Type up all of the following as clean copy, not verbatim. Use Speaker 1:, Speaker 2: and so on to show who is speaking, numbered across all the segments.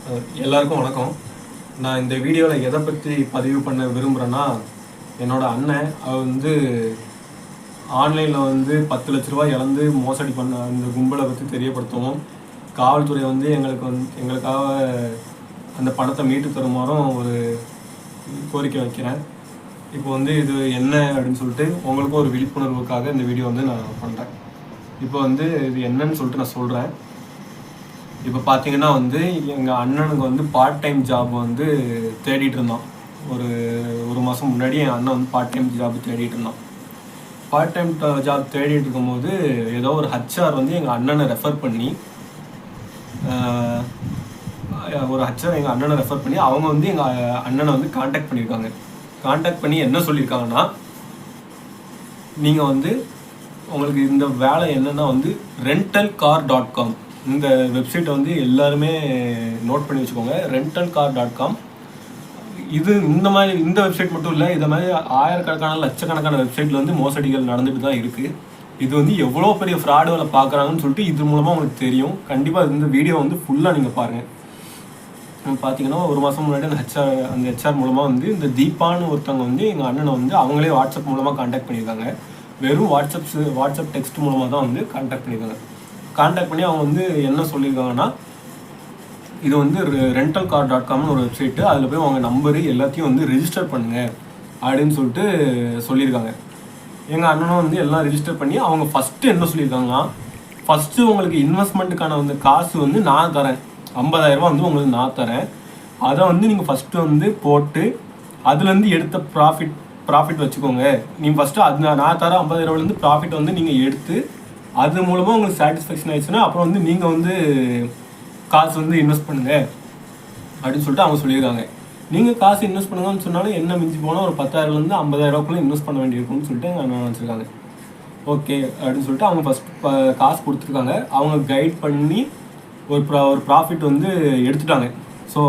Speaker 1: எல்லாருக்கும் வணக்கம். நான் இந்த வீடியோவில் எதை பற்றி பதிவு பண்ண விரும்புகிறேன்னா, என்னோடய அண்ணன் அவர் ஆன்லைனில் 10 லட்ச ரூபா இழந்து மோசடி பண்ண அந்த கும்பலை பற்றி தெரியப்படுத்தவும், காவல்துறை எங்களுக்காக அந்த பணத்தை மீட்டு தருமாறும் ஒரு கோரிக்கை வைக்கிறேன். இப்போ இது என்ன அப்படின்னு சொல்லிட்டு உங்களுக்கும் ஒரு விழிப்புணர்வுக்காக இந்த வீடியோ நான் பண்ணுறேன். இப்போ இது என்னன்னு சொல்லிட்டு நான் சொல்கிறேன். இப்போ பார்த்தீங்கன்னா எங்கள் அண்ணனுக்கு பார்ட் டைம் ஜாப் தேடிட்டு இருந்தான். ஒரு மாதம் முன்னாடி என் அண்ணன் பார்ட் டைம் ஜாப் தேடிட்டு இருந்தான். பார்ட் டைம் ஜாப் தேடிட்டு இருக்கும்போது ஏதோ ஒரு ஹச்ஆர் எங்கள் அண்ணனை ரெஃபர் பண்ணி அவங்க எங்கள் அண்ணனை காண்டாக்ட் பண்ணியிருக்காங்க. காண்டாக்ட் பண்ணி என்ன சொல்லியிருக்காங்கன்னா, நீங்கள் உங்களுக்கு இந்த வேலை என்னென்னா rentalcar.com இந்த வெப்சைட்டை எல்லாருமே நோட் பண்ணி வச்சுக்கோங்க. rentalcar.com இந்த வெப்சைட் மட்டும் இல்லை, இதை மாதிரி ஆயிரக்கணக்கான லட்சக்கணக்கான வெப்சைட்டில் மோசடிகள் நடந்துட்டு தான் இருக்குது. இது எவ்வளோ பெரிய ஃப்ராடுகளை பார்க்குறாங்கன்னு சொல்லிட்டு இது மூலமாக உங்களுக்கு தெரியும். கண்டிப்பாக இந்த வீடியோ ஃபுல்லாக நீங்கள் பாருங்கள். பார்த்தீங்கன்னா ஒரு மாதம் முன்னாடி அந்த ஹெச்ஆர் மூலமாக இந்த தீபான்னு ஒருத்தவங்க எங்கள் அண்ணனை அவங்களே வாட்ஸ்அப் மூலமாக காண்டாக்ட் பண்ணியிருக்காங்க. வெறும் வாட்ஸ்அப் டெக்ஸ்ட் மூலமாக தான் காண்டாக்ட் பண்ணியிருக்காங்க. காண்டாக்ட் பண்ணி அவங்க என்ன சொல்லியிருக்காங்கன்னா, இது rentalcar.comனு ஒரு வெப்சைட்டு, அதில் போய் அவங்க நம்பரு எல்லாத்தையும் ரெஜிஸ்டர் பண்ணுங்கள் அப்படின்னு சொல்லிட்டு சொல்லியிருக்காங்க. எங்கள் அண்ணனும் எல்லாம் ரெஜிஸ்டர் பண்ணி அவங்க ஃபஸ்ட்டு என்ன சொல்லியிருக்காங்கன்னா, ஃபஸ்ட்டு உங்களுக்கு இன்வெஸ்ட்மெண்ட்டுக்கான காசு நான் தரேன், 50,000 ரூபா உங்களுக்கு நான் தரேன். அதை நீங்கள் ஃபஸ்ட்டு போட்டு அதுலேருந்து எடுத்த ப்ராஃபிட் வச்சுக்கோங்க. நீங்கள் ஃபஸ்ட்டு அது நான் தர 50,000 ரூபாயிலேருந்து ப்ராஃபிட் நீங்கள் எடுத்து அது மூலமாக உங்களுக்கு சாட்டிஸ்ஃபேக்ஷன் ஆயிடுச்சுன்னா அப்புறம் நீங்கள் காசு இன்வெஸ்ட் பண்ணுங்கள் அப்படின்னு சொல்லிட்டு அவங்க சொல்லியிருக்காங்க. நீங்கள் காசு இன்வெஸ்ட் பண்ணுங்கன்னு சொன்னாலும் என்ன மிஞ்சி போனால் ஒரு 10,000லேருந்து 50,000 ரூபாய்க்குள்ளே இன்வெஸ்ட் பண்ண வேண்டியிருக்கும்னு சொல்லிட்டு எங்கள் அண்ணன் நினச்சிருக்காங்க. ஓகே அப்படின்னு சொல்லிட்டு அவங்க ஃபஸ்ட் காசு கொடுத்துருக்காங்க. அவங்க கைட் பண்ணி ஒரு ப்ராஃபிட் எடுத்துட்டாங்க. ஸோ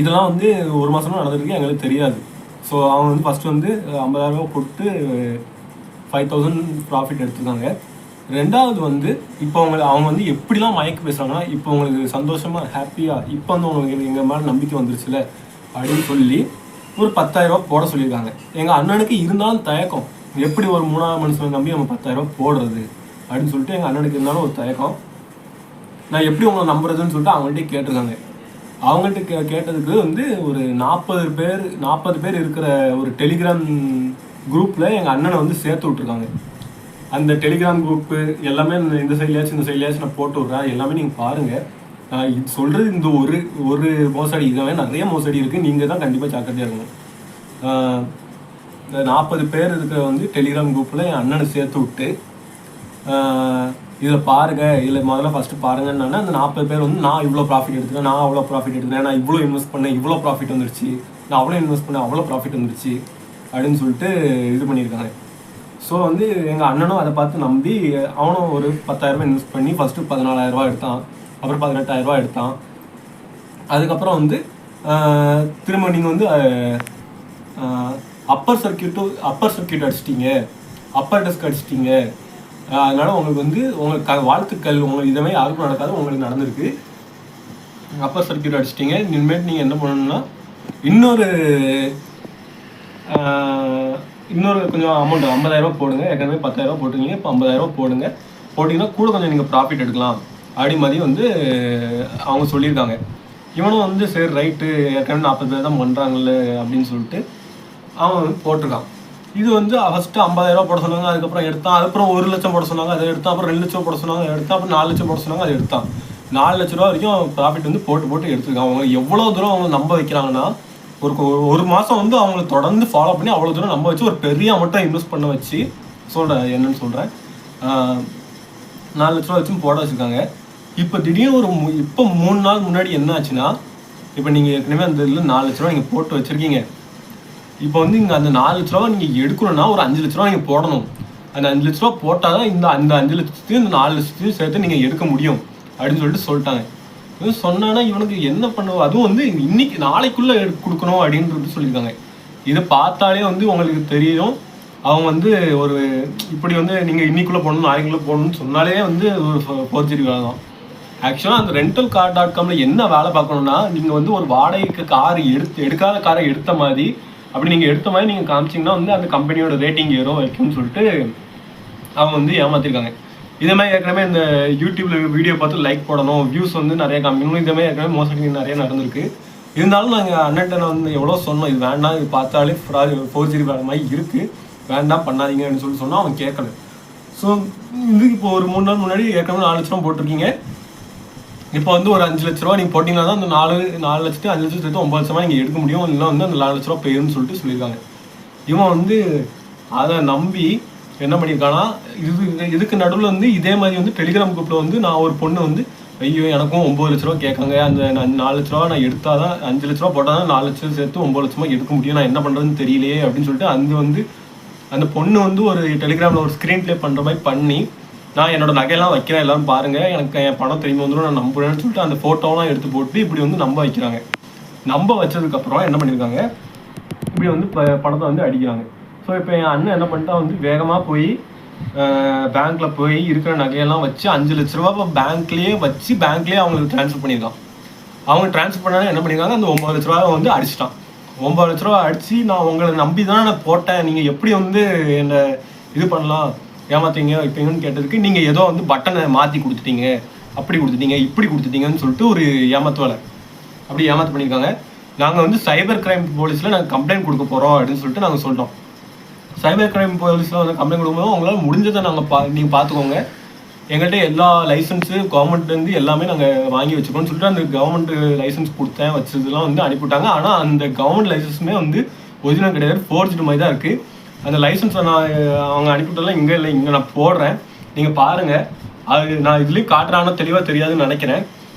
Speaker 1: இதெல்லாம் ஒரு மாதமாக நடந்திருக்கு, எங்களுக்கு தெரியாது. ஸோ அவங்க ஃபஸ்ட்டு 50,000 ரூபா போட்டு 5,000 ப்ராஃபிட் எடுத்துருக்காங்க. ரெண்டாவது இப்போ அவங்க எப்படிலாம் மயக்க பேசுகிறாங்கன்னா, இப்போ உங்களுக்கு சந்தோஷமாக ஹாப்பியாக இப்போ உங்களுக்கு எங்கள் மேலே நம்பிக்கை வந்துருச்சுல அப்படின்னு சொல்லி ஒரு 10,000 ரூபா போட சொல்லியிருக்காங்க. எங்கள் அண்ணனுக்கு இருந்தாலும் தயக்கம், எப்படி ஒரு 3ஆவது மனுஷனை நம்பி நம்ம 10,000 ரூபா போடுறது அப்படின்னு சொல்லிட்டு எங்கள் அண்ணனுக்கு இருந்தாலும் ஒரு தயக்கம். நான் எப்படி உங்களை நம்புறதுன்னு சொல்லிட்டு அவங்கள்ட்ட கேட்டிருக்காங்க. அவங்கள்ட்ட கேட்டதுக்கு ஒரு 40 பேர் இருக்கிற ஒரு டெலிகிராம் குரூப்பில் எங்கள் அண்ணனை சேர்த்து விட்ருக்காங்க. அந்த டெலிகிராம் குரூப்பு எல்லாமே இந்த சைட்லையாச்சும் நான் போட்டு விட்றேன், எல்லாமே நீங்கள் பாருங்கள். இது சொல்கிறது இந்த ஒரு மோசடி, இதெல்லாம் நிறைய மோசடி இருக்குது. நீங்கள் தான் கண்டிப்பாக ஜாக்கிரதையாக இருக்கணும். இந்த 40 பேர் இருக்கிற டெலிகிராம் குரூப்பில் என் அண்ணனை சேர்த்து விட்டு இதில் பாருங்கள், இதில் முதல்ல ஃபஸ்ட்டு பாருங்கன்னு அந்த 40 பேர் நான் இவ்வளோ ப்ராஃபிட் எடுத்துக்கிறேன், நான் அவ்வளோ ப்ராஃபிட் எடுத்துக்கிறேன், நான் இவ்வளோ இன்வெஸ்ட் பண்ணேன், இவ்வளோ ப்ராஃபிட் வந்துருச்சு, நான் அவ்வளோ இன்வெஸ்ட் பண்ணேன், அவ்வளோ ப்ராஃபிட் வந்துருச்சு அப்படின்னு சொல்லிட்டு இது பண்ணியிருக்காங்க. ஸோ எங்கள் அண்ணனும் அதை பார்த்து நம்பி அவனும் ஒரு 10,000 ரூபாய் இன்வெஸ்ட் பண்ணி ஃபஸ்ட்டு 14,000 ரூபா எடுத்தான், அப்புறம் 18,000 ரூபா எடுத்தான். அதுக்கப்புறம் திரும்ப நீங்கள் அப்பர் சர்க்கியூட் அடிச்சிட்டிங்க, அப்பர் டெஸ்க் அடிச்சிட்டிங்க, அதனால் உங்களுக்கு வாழ்த்துக்கள், உங்களுக்கு இதே யாருக்கும் நடக்காது, உங்களுக்கு நடந்திருக்கு. அப்பர் சர்க்கியூட் அடிச்சிட்டிங்க. இனிமேட்டு நீங்கள் என்ன பண்ணணும்னா இன்னொரு கொஞ்சம் அமௌண்ட் 50,000 ரூபா போடுங்க. ஏற்கனவே 10,000 ரூபா போட்டுருக்கீங்க, இப்போ 50,000 ரூபா போட்டிங்கன்னா கூட கொஞ்சம் நீங்கள் ப்ராஃபிட் எடுக்கலாம் அப்படி மாதிரி அவங்க சொல்லியிருக்காங்க. இவனும் சரி ரைட்டு, ஏற்கனவே 40 பேர் தான் பண்ணுறாங்கல்ல அப்படின்னு சொல்லிட்டு அவன் போட்டிருக்கான். இது ஃபஸ்ட்டு 50,000 ரூபா போட சொன்னாங்க, அதுக்கப்புறம் எடுத்தான். அதுக்கப்புறம் 1 லட்சம் போட சொன்னாங்க, அதை எடுத்தான். அப்புறம் 2 லட்சம் போட சொன்னாங்க, எடுத்தான். அப்புறம் 4 லட்சம் போட சொன்னாங்க, அதை எடுத்தான். 4 லட்ச ரூபா வரைக்கும் ப்ராஃபிட் போட்டு எடுத்துருக்காங்க. அவங்க எவ்வளோ தூரம் அவங்க நம்ப வைக்கிறாங்கன்னா, ஒரு மாதம் அவங்களை தொடர்ந்து ஃபாலோ பண்ணி அவ்வளோ தூரம் நம்ப வச்சு ஒரு பெரிய அமௌண்ட்டாக இன்வெஸ்ட் பண்ண வச்சு என்னன்னு சொல்கிறேன், 4 லட்ச ரூபா வச்சும் போட வச்சுருக்காங்க. இப்போ திடீர்னு இப்போ 3 நாள் முன்னாடி என்ன ஆச்சுன்னா, இப்போ நீங்கள் ஏற்கனவே அந்த இதில் 4 லட்ச ரூபா நீங்கள் போட்டு வச்சுருக்கீங்க. இப்போ இங்கே அந்த 4 லட்ச ரூபா நீங்கள் எடுக்கணும்னா ஒரு 5 லட்ச ரூபா நீங்கள் போடணும். அந்த 5 லட்ச ரூபா போட்டால் தான் அந்த 5 லட்சத்தையும் இந்த 4 லட்சத்தையும் சேர்த்து நீங்கள் எடுக்க முடியும் அப்படின்னு சொல்லிட்டாங்க. சொன்னான்னா இவனுக்கு என்ன பண்ணுவோம், அதுவும் இன்னைக்கு நாளைக்குள்ளே கொடுக்கணும் அப்படின்றது சொல்லியிருக்காங்க. இதை பார்த்தாலே உங்களுக்கு தெரியும் அவங்க ஒரு இப்படி நீங்கள் இன்னைக்குள்ளே போடணும் நாளைக்குள்ளே போடணும்னு சொன்னாலே ஒரு ஃபோர்ஜரி வேலை தான். ஆக்சுவலாக அந்த rentalcar.comல என்ன வேலை பார்க்கணும்னா, நீங்கள் வந்து ஒரு வாடகைக்கு கார் எடுக்காத காரை எடுத்த மாதிரி, அப்படி நீங்கள் எடுத்த மாதிரி நீங்கள் காமிச்சிங்கன்னா வந்து அந்த கம்பெனியோட ரேட்டிங் ஏறும் வைக்கும்னு சொல்லிட்டு அவங்க வந்து ஏமாற்றிருக்காங்க. இதே மாதிரி ஏற்கனவே இந்த யூடியூப்பில் வீடியோ பார்த்து லைக் போடணும், வியூஸ் வந்து நிறைய காமிக்கணும், இதே மாதிரி ஏற்கனவே மோசடி நிறைய நடந்திருக்கு. இருந்தாலும் நாங்கள் அண்ணன்ட்ட வந்து எவ்வளோ சொன்னோம், இது வேண்டாம், இது பார்த்தாலே ஃபோர்ஜரி வேலை மாதிரி இருக்குது, வேண்டாம் பண்ணாதீங்க அப்படின்னு சொல்லி சொன்னால் அவங்க கேட்கல. ஸோ இது இப்போ ஒரு 3 நாள் முன்னாடி ஏற்கனவே 4 லட்ச ரூபா போட்டிருக்கீங்க, இப்போ வந்து ஒரு 5 லட்ச ரூபா நீங்கள் போட்டிங்கன்னா தான் அந்த 4 லட்சத்து 5 லட்சத்து சேர்த்து 9 லட்சமாக நீங்கள் எடுக்க முடியும், இல்லைன்னா வந்து அந்த 4 லட்ச ரூபா போயிருன்னு சொல்லிட்டு சொல்லியிருக்காங்க. இவன் வந்து அதை நம்பி என்ன பண்ணியிருக்கானா, இதுக்கு நடுவில் வந்து இதே மாதிரி வந்து டெலிகிராம் குரூப்பில் வந்து நான் ஒரு பொண்ணு வந்து ஐயோ எனக்கும் 9 லட்ச ரூபா கேட்காங்க, அந்த 4 லட்ச ரூபா நான் எடுத்தால் தான் 5 லட்ச ரூபா போட்டால் தான் 4 லட்சம் சேர்த்து 9 லட்சமாக எடுக்க முடியும், நான் என்ன பண்ணுறதுன்னு தெரியலையே அப்படின்னு சொல்லிட்டு அந்த பொண்ணு வந்து ஒரு டெலிகிராமில் ஒரு ஸ்க்ரீன் ப்ளே பண்ணுற மாதிரி பண்ணி, நான் என்னோட நகையெல்லாம் வைக்கிறேன் எல்லாரும் பாருங்கள், எனக்கு என் பணம் திரும்பி வந்துடும், நான் நம்புறேன்னு சொல்லிட்டு அந்த ஃபோட்டோலாம் எடுத்து போட்டு இப்படி வந்து நம்ப வைக்கிறாங்க. நம்ப வச்சதுக்கப்புறம் என்ன பண்ணியிருக்காங்க, இப்படி வந்து பணத்தை வந்து அடிக்கிறாங்க. ஸோ இப்போ என் அண்ணன் என்ன பண்ணிட்டா வந்து வேகமாக போய் பேங்க்கில் போய் இருக்கிற நகையெல்லாம் வச்சு 5 லட்ச ரூபா பேங்க்லேயே அவங்களுக்கு ட்ரான்ஸ்ஃபர் பண்ணியிருக்கான். அவங்க ட்ரான்ஸ்ஃபர் பண்ணாலும் என்ன பண்ணியிருக்காங்க, அந்த 9 லட்ச ரூபாவை வந்து அடிச்சிட்டான். 9 லட்ச ரூபா அடித்து நான் உங்களை நம்பி தான் நான் போட்டேன், நீங்கள் எப்படி வந்து என்னை இது பண்ணலாம் ஏமாத்தீங்க வைப்பீங்கன்னு கேட்டதுக்கு நீங்கள் ஏதோ வந்து பட்டனை மாற்றி கொடுத்துட்டீங்க, அப்படி கொடுத்துட்டீங்க, இப்படி கொடுத்துட்டீங்கன்னு சொல்லிட்டு ஒரு ஏமாத்து வேலை அப்படி ஏமாத்து பண்ணியிருக்காங்க. நாங்கள் வந்து சைபர் கிரைம் போலீஸில் நாங்கள் கம்ப்ளைண்ட் கொடுக்க போகிறோம் அப்படின்னு சொல்லிட்டு நாங்கள் சொல்லிட்டோம். சைபர் கிரைம் போலீஸில் வந்து கம்ப்ளைண்ட் கொடுக்கும்போது அவங்களால முடிஞ்சதை நீங்கள் பார்த்துக்கோங்க, எங்கள்கிட்ட எல்லா லைசன்ஸு கவர்மெண்ட்லேருந்து எல்லாமே நாங்கள் வாங்கி வச்சுக்கோன்னு சொல்லிட்டு அந்த கவர்மெண்ட் லைசன்ஸ் கொடுத்தேன் வச்சதுலாம் வந்து அனுப்பிவிட்டாங்க. ஆனால் அந்த கவர்மெண்ட் லைசன்ஸுமே வந்து ஒரிஜினல் கிடையாது, ஃபோர்ஜ்டு மாதிரி தான் இருக்குது. அந்த லைசன்ஸை நான் அவங்க அனுப்பிவிட்டலாம் இங்கே இல்லை, இங்கே நான் போடுறேன், நீங்கள் பாருங்கள். அது நான் இதுலேயும் காட்டுறானோ தெளிவாக தெரியாதுன்னு நினைக்கிறேன்.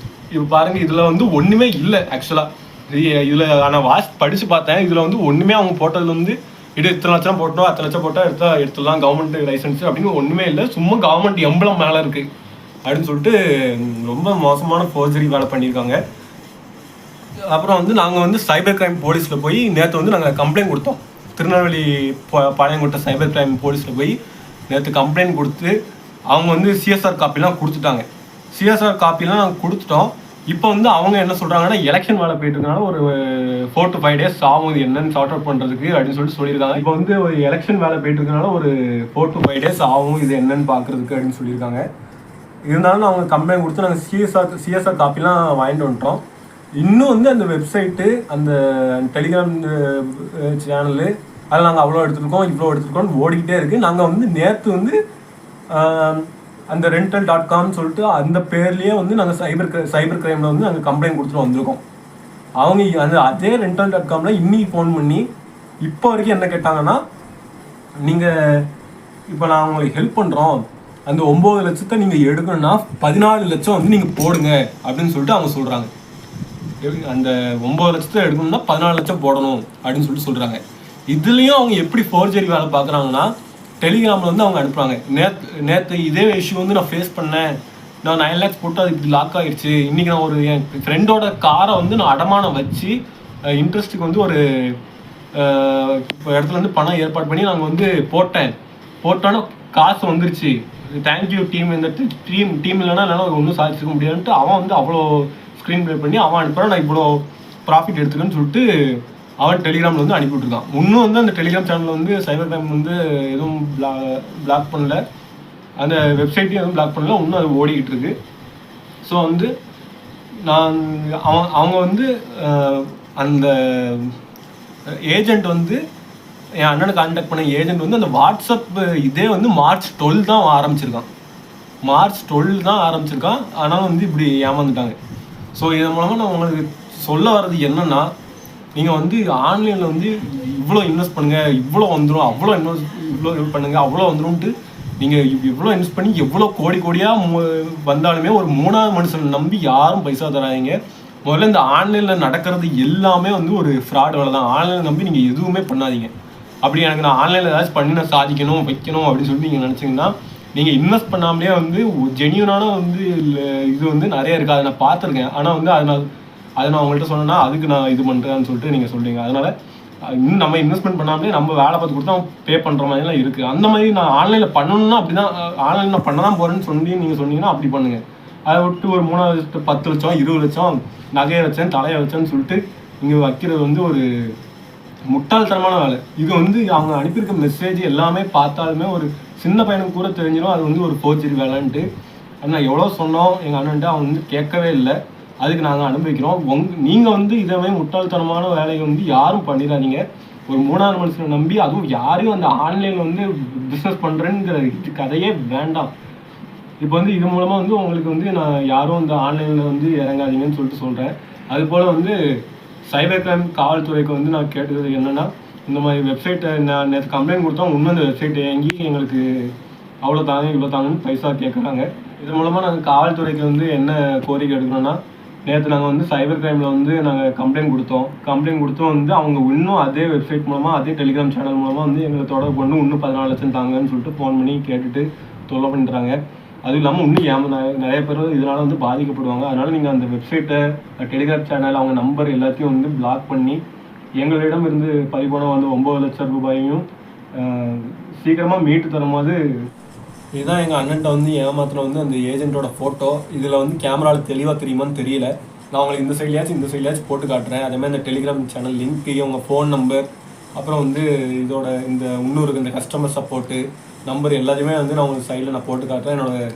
Speaker 1: இப்போ பாருங்கள், இதில் வந்து ஒன்றுமே இல்லை ஆக்சுவலாக. இதில் நான் படித்து பார்த்தேன், இதில் வந்து ஒன்றுமே அவங்க போட்டதில் வந்து இத்தனை லட்சம் போட்டோம், 10 லட்சம் போட்டால் எடுத்துடலாம் கவர்மெண்ட் லைசன்ஸ் அப்படின்னு ஒன்றுமே இல்லை, சும்மா கவர்மெண்ட் எம்பளம் மேலே இருக்குது அப்படின்னு சொல்லிட்டு ரொம்ப மோசமான ஃபோர்ஜரி வேலை பண்ணியிருக்காங்க. அப்புறம் வந்து நாங்கள் வந்து சைபர் கிரைம் போலீஸில் போய் நேற்று வந்து நாங்கள் கம்ப்ளைண்ட் கொடுத்தோம். திருநெல்வேலி பாளையங்கோட்டை சைபர் கிரைம் போலீஸில் போய் நேற்று கம்ப்ளைண்ட் கொடுத்து அவங்க வந்து சிஎஸ்ஆர் காப்பிலாம் கொடுத்துட்டாங்க. சிஎஸ்ஆர் காப்பிலாம் நாங்கள் கொடுத்துட்டோம். இப்போ வந்து அவங்க என்ன சொல்கிறாங்கன்னா, எலெக்ஷன் வேலை போயிட்டு இருக்கனால ஒரு 4 to 5 days ஆகும் இது என்னன்னு சார்ட் அவுட் பண்ணுறதுக்கு அப்படின்னு சொல்லிட்டு சொல்லியிருக்காங்க. இப்போ வந்து ஒரு எலெக்ஷன் வேலை போயிட்டு இருக்கனால ஒரு 4 to 5 days ஆகும் இது என்னன்னு பார்க்குறதுக்கு அப்படின்னு சொல்லியிருக்காங்க. இருந்தாலும் அவங்க கம்ப்ளைண்ட் கொடுத்து நாங்கள் சிஎஸ்ஆர் காப்பிலாம் வாங்கிட்டு வந்துட்டோம். இன்னும் வந்து அந்த வெப்சைட்டு அந்த டெலிகிராம் சேனலு அதில் நாங்கள் அவ்வளோ எடுத்துருக்கோம் இவ்வளோ எடுத்துருக்கோம்னு ஓடிக்கிட்டே இருக்குது. நாங்கள் வந்து நேற்று வந்து அந்த rental.com சொல்லிட்டு அந்த பேர்லேயே வந்து நாங்கள் சைபர் கிரைமில் வந்து நாங்கள் கம்ப்ளைண்ட் கொடுத்துட்டு வந்திருக்கோம். அவங்க அதே rental.comல இன்னைக்கு ஃபோன் பண்ணி இப்போ வரைக்கும் என்ன கேட்டாங்கன்னா, நீங்கள் இப்போ நான் உங்களுக்கு ஹெல்ப் பண்ணுறோம், அந்த 9 லட்சத்தை நீங்கள் எடுக்கணும்னா 14 லட்சம் வந்து நீங்கள் போடுங்க அப்படின்னு சொல்லிட்டு அவங்க சொல்கிறாங்க. அந்த 9 லட்சத்தை எடுக்கணும்னா 14 லட்சம் போடணும் அப்படின்னு சொல்லிட்டு சொல்கிறாங்க. இதுலேயும் அவங்க எப்படி ஃபோர்ஜரி வேலை பார்க்குறாங்கன்னா, டெலிகிராமில் வந்து அவங்க அனுப்புகிறாங்க. நேற்று இதே இஷ்யூ வந்து நான் ஃபேஸ் பண்ணேன், நான் 9 lakhs போட்டு அது இப்படி லாக் ஆகிடுச்சு, இன்றைக்கி நான் என் ஃப்ரெண்டோட காரை வந்து நான் அடமானம் வச்சு இன்ட்ரெஸ்ட்டுக்கு வந்து ஒரு இடத்துல வந்து பணம் ஏற்பாடு பண்ணி நாங்கள் வந்து போட்டோன்னா காசு வந்துருச்சு, தேங்க்யூ டீம், இந்த டீம் இல்லைன்னா என்னால் ஒன்றும் சாதிச்சிருக்க முடியாதுன்ட்டு அவன் வந்து அவ்வளோ ஸ்க்ரீன் ப்ளே பண்ணி அவன் அனுப்புகிறான், நான் இவ்வளோ ப்ராஃபிட் எடுத்துக்கன்னு சொல்லிட்டு அவன் டெலிகிராமில் வந்து அனுப்பிவிட்ருக்கான். இன்னும் வந்து அந்த டெலிகிராம் சேனலில் வந்து சைபர் கிரைம் வந்து எதுவும் பிளாக் பண்ணல, அந்த வெப்சைட்டையும் எதுவும் பிளாக் பண்ணல, இன்னும் அது ஓடிக்கிட்டு இருக்கு. ஸோ வந்து அவங்க வந்து அந்த ஏஜெண்ட் வந்து என் அண்ணனை கான்டாக்ட் பண்ண ஏஜெண்ட் வந்து அந்த வாட்ஸ்அப் இதே வந்து March 12 தான் ஆரம்பிச்சிருக்கான். ஆனாலும் வந்து இப்படி ஏமாந்துட்டாங்க. ஸோ இதன் மூலமாக நான் உங்களுக்கு சொல்ல வர்றது என்னென்னா, நீங்கள் வந்து ஆன்லைனில் வந்து இவ்வளோ இன்வெஸ்ட் பண்ணுங்கள், இவ்வளோ வந்துடும், இவ்வளோ இது பண்ணுங்கள், அவ்வளோ வந்துடும்ன்ட்டு நீங்கள் இவ்வளோ இன்வெஸ்ட் பண்ணி எவ்வளோ கோடியாக வந்தாலுமே ஒரு 3ஆவது மனுஷனை நம்பி யாரும் பைசா தராதீங்க. முதல்ல இந்த ஆன்லைனில் நடக்கிறது எல்லாமே வந்து ஒரு ஃப்ராட் வேலை தான். ஆன்லைனை நம்பி நீங்கள் எதுவுமே பண்ணாதீங்க. அப்படி எனக்கு நான் ஆன்லைனில் ஏதாச்சும் பண்ணி நான் சாதிக்கணும் வைக்கணும் அப்படின்னு சொல்லிட்டு நீங்கள் நினச்சிங்கன்னா, நீங்கள் இன்வெஸ்ட் பண்ணாமலே வந்து ஜென்யூனான வந்து இது வந்து நிறைய இருக்குது, அதை நான் பார்த்துருக்கேன். ஆனால் வந்து அதை நான் உங்கள்கிட்ட சொன்னேன்னா அதுக்கு நான் இது பண்ணுறேன்னு சொல்லிட்டு நீங்கள் சொல்கிறீங்க. அதனால் இன்னும் நம்ம இன்வெஸ்ட்மெண்ட் பண்ணாமலே நம்ம வேலை பார்த்து கொடுத்தா பே பண்ணுற மாதிரிலாம் இருக்குது. அந்த மாதிரி நான் ஆன்லைனில் பண்ணணும்னா அப்படி தான், ஆன்லைனில் பண்ண தான் போகிறேன்னு சொல்லி நீங்கள் சொன்னீங்கன்னா அப்படி பண்ணுங்கள். அதை விட்டு ஒரு 3வது 10 லட்சம் 20 லட்சம் நகையை வச்சேன் தலையை வச்சேன்னு சொல்லிட்டு இங்கே வைக்கிறது வந்து ஒரு முட்டாள்தனமான வேலை. இது வந்து அவங்க அனுப்பியிருக்க மெசேஜ் எல்லாமே பார்த்தாலுமே ஒரு சின்ன பையனுக்கு கூட தெரிஞ்சிடும் அது வந்து ஒரு போர்ஜரி வேலைன்ட்டு. ஆனால் எவ்வளோ சொன்னோம் எங்கள் அண்ணன்ட்டு அவன் வந்து கேட்கவே இல்லை. அதுக்கு நாங்கள் அனுபவிக்கிறோம். நீங்கள் வந்து இதே முட்டாள்தனமான வேலையை வந்து யாரும் பண்ணிடாதீங்க. ஒரு 3வது மனுஷனை நம்பி, அதுவும் யாரையும் அந்த ஆன்லைனில் வந்து பிஸ்னஸ் பண்ணுறேங்கிற கதையே வேண்டாம். இப்போ வந்து இது மூலமாக வந்து உங்களுக்கு வந்து நான் யாரும் இந்த ஆன்லைனில் வந்து இறங்காதீங்கன்னு சொல்லிட்டு சொல்கிறேன். அதுபோல் வந்து சைபர் கிரைம் காவல்துறைக்கு வந்து நான் கேட்டது என்னென்னா, இந்த மாதிரி வெப்சைட்டை நான் நேற்று கம்ப்ளைண்ட் கொடுத்தோம், இன்னும் அந்த வெப்சைட்டை இயங்கி எங்களுக்கு அவ்வளோ தாங்க இவ்வளோ தாங்கன்னு பைசா கேட்குறாங்க. இது மூலமாக நாங்கள் காவல்துறைக்கு வந்து என்ன கோரிக்கை எடுக்கணும்னா, நேற்று நாங்கள் வந்து சைபர் கிரைமில் வந்து நாங்கள் கம்ப்ளைண்ட் கொடுத்தோம் வந்து அவங்க இன்னும் அதே வெப்சைட் மூலமாக அதே டெலிகிராம் சேனல் மூலமாக வந்து எங்களை தொடர்பு கொண்டு இன்னும் 14 லட்சம் தாங்கன்னு சொல்லிட்டு ஃபோன் பண்ணி கேட்டுட்டு தொல்லை பண்ணுறாங்க. அதுவும் இல்லாமல் இன்னும் நிறைய பேர் இதனால் வந்து பாதிக்கப்படுவாங்க. அதனால் நீங்கள் அந்த வெப்சைட்டை டெலிகிராம் சேனல் அவங்க நம்பர் எல்லாத்தையும் வந்து பிளாக் பண்ணி எங்களிடம் இருந்து பறிபோன வந்து 9 லட்சம் ரூபாயையும் சீக்கிரமாக மீட்டு தரும்போது. இதுதான் எங்கள் அண்ணன்ட்ட வந்து ஏமாத்தின வந்து அந்த ஏஜென்ட்டோட ஃபோட்டோ. இதில் வந்து கேமராவில் தெளிவாக தெரியுமான்னு தெரியல. நான் உங்களுக்கு இந்த சைட்லையாச்சும் போட்டு காட்டுறேன். அதேமாதிரி இந்த டெலிகிராம் சேனல் லிங்க்கு, உங்கள் ஃபோன் நம்பர், அப்புறம் வந்து இதோட இந்த இன்னொரு இந்த கஸ்டமர் சப்போர்ட்டு நம்பர் எல்லாத்தையுமே வந்து நான் உங்களுக்கு சைடில் நான் போட்டு காட்டுறேன்.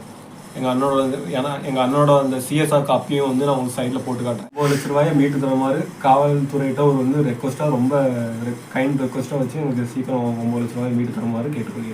Speaker 1: எங்கள் அண்ணனோட அந்த சிஎஸ்ஆர் காப்பியும் வந்து நான் உங்களுக்கு சைடில் போட்டு காட்டுறேன். 9 லட்ச ரூபாயை மீட்டு தர மாதிரி காவல்துறையிட்ட ஒரு வந்து ரெக்வஸ்ட்டாக, ரொம்ப கைண்ட் ரெக்வஸ்ட்டாக வச்சு எனக்கு சீக்கிரம் 9 லட்ச ரூபாயை மீட்டு தர மாதிரி கேட்டுக்கொள்கிறேன்.